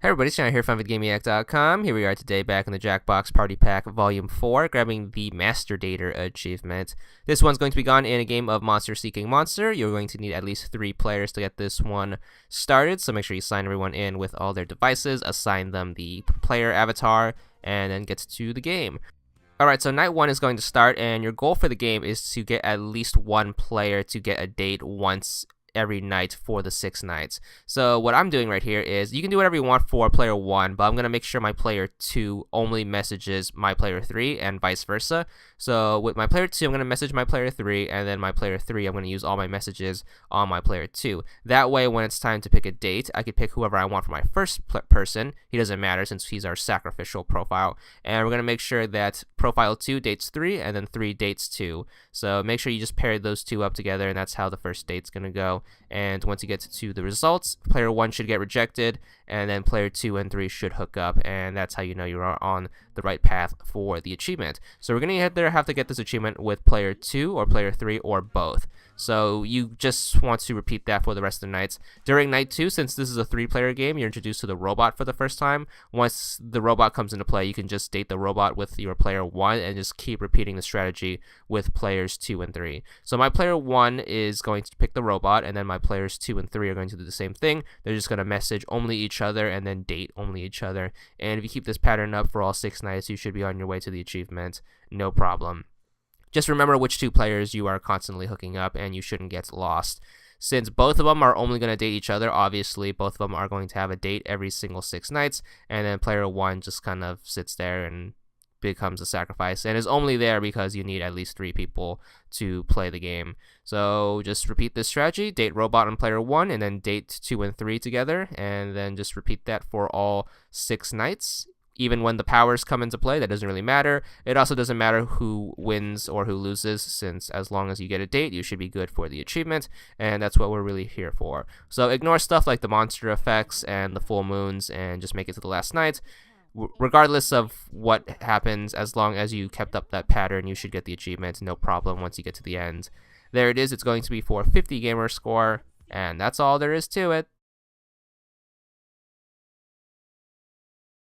Hey everybody, it's John here from VidGamiac.com. Here we are today back in the Jackbox Party Pack Volume 4, grabbing the MasterDater achievement. This one's going to be gone in a game of Monster Seeking Monster. You're going to need at least 3 players to get this one started, so make sure you sign everyone in with all their devices, assign them the player avatar, and then get to the game. Alright, so night 1 is going to start, and your goal for the game is to get at least 1 player to get a date once every night for the 6 nights. So what I'm doing right here is, you can do whatever you want for player 1, but I'm going to make sure my player 2 only messages my player 3 and vice versa. So with my player 2, I'm going to message my player 3, and then my player 3, I'm going to use all my messages on my player 2. That way, when it's time to pick a date, I could pick whoever I want for my first person. He doesn't matter since he's our sacrificial profile. And we're going to make sure that profile 2 dates 3, and then 3 dates 2. So make sure you just pair those 2 up together, and that's how the first date's going to go. And once you get to the results, player 1 should get rejected, and then player 2 and 3 should hook up, and that's how you know you're on the right path for the achievement. So we're going to have to get this achievement with player 2 or player 3 or both. So you just want to repeat that for the rest of the nights. During night 2, since this is a 3-player game, you're introduced to the robot for the first time. Once the robot comes into play, you can just date the robot with your player 1 and just keep repeating the strategy with players 2 and 3. So my player 1 is going to pick the robot, and then my players 2 and 3 are going to do the same thing. They're just going to message only each other and then date only each other. And if you keep this pattern up for all 6 nights, you should be on your way to the achievement, no problem. Just remember which 2 players you are constantly hooking up, and you shouldn't get lost. Since both of them are only going to date each other, obviously both of them are going to have a date every single 6 nights, and then player 1 just kind of sits there and becomes a sacrifice, and is only there because you need at least 3 people to play the game. So just repeat this strategy, date robot on player 1, and then date 2 and 3 together, and then just repeat that for all 6 nights. Even when the powers come into play, that doesn't really matter. It also doesn't matter who wins or who loses, since as long as you get a date, you should be good for the achievement, and that's what we're really here for. So ignore stuff like the monster effects and the full moons, and just make it to the last night. Regardless of what happens, as long as you kept up that pattern, you should get the achievement, no problem once you get to the end. There it is, it's going to be for 50 gamer score, and that's all there is to it.